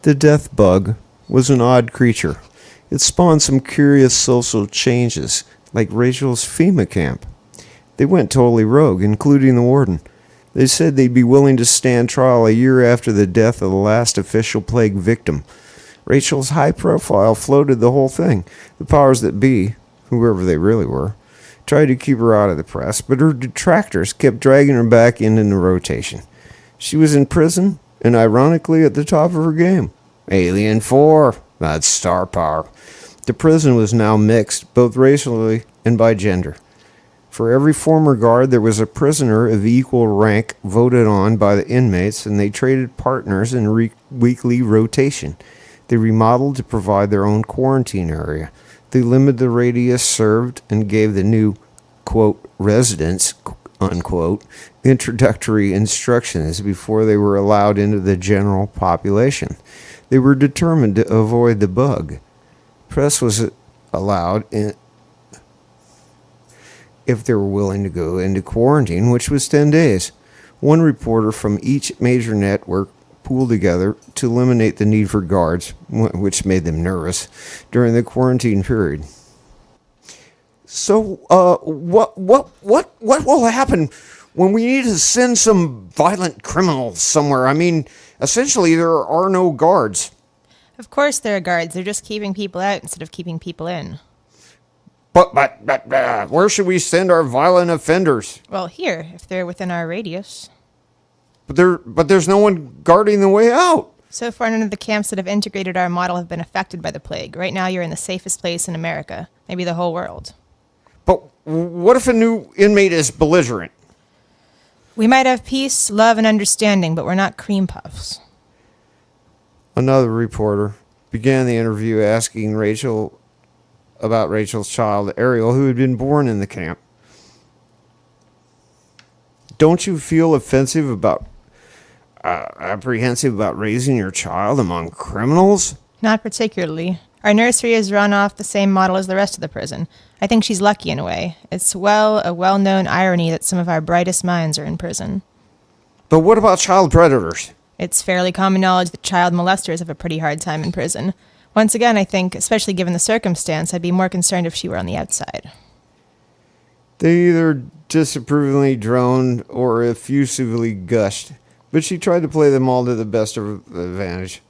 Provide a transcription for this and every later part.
The death bug was an odd creature. It spawned some curious social changes, like Rachel's FEMA camp. They went totally rogue, including the warden. They said they'd be willing to stand trial a year after the death of the last official plague victim. Rachel's high profile floated the whole thing. The powers that be, whoever they really were, tried to keep her out of the press, but her detractors kept dragging her back into the rotation. She was in prison, and ironically at the top of her game. Alien 4, that's star power. The prison was now mixed, both racially and by gender. For every former guard, there was a prisoner of equal rank voted on by the inmates, and they traded partners in weekly rotation. They remodeled to provide their own quarantine area. They limited the radius served and gave the new, quote, residents, unquote, introductory instructions before they were allowed into the general population. They were determined to avoid the bug. Press was allowed in if they were willing to go into quarantine, which was 10 days. One reporter from each major network pooled together to eliminate the need for guards, which made them nervous, during the quarantine period. So, what will happen when we need to send some violent criminals somewhere? I mean, essentially, there are no guards. Of course there are guards. They're just keeping people out instead of keeping people in. But where should we send our violent offenders? Well, here, if they're within our radius. But there's no one guarding the way out. So far, none of the camps that have integrated our model have been affected by the plague. Right now, you're in the safest place in America, maybe the whole world. But what if a new inmate is belligerent? We might have peace, love, and understanding, but we're not cream puffs. Another reporter began the interview asking Rachel about Rachel's child, Ariel, who had been born in the camp. Don't you feel apprehensive about raising your child among criminals? Not particularly. Our nursery is run off the same model as the rest of the prison. I think she's lucky in a way. It's a well-known irony that some of our brightest minds are in prison. But what about child predators? It's fairly common knowledge that child molesters have a pretty hard time in prison. Once again, I think, especially given the circumstance, I'd be more concerned if she were on the outside. They either disapprovingly droned or effusively gushed, but she tried to play them all to the best of her advantage.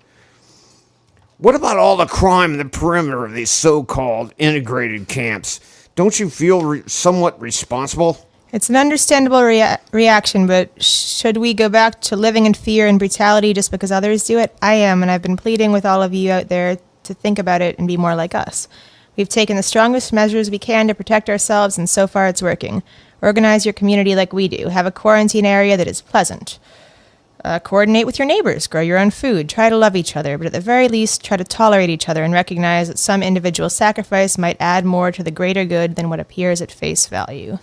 What about all the crime in the perimeter of these so-called integrated camps? Don't you feel somewhat responsible? It's an understandable reaction, but should we go back to living in fear and brutality just because others do it? I am, and I've been pleading with all of you out there to think about it and be more like us. We've taken the strongest measures we can to protect ourselves, and so far it's working. Organize your community like we do. Have a quarantine area that is pleasant. Coordinate with your neighbors. Grow your own food. Try to love each other, but at the very least, try to tolerate each other and recognize that some individual sacrifice might add more to the greater good than what appears at face value.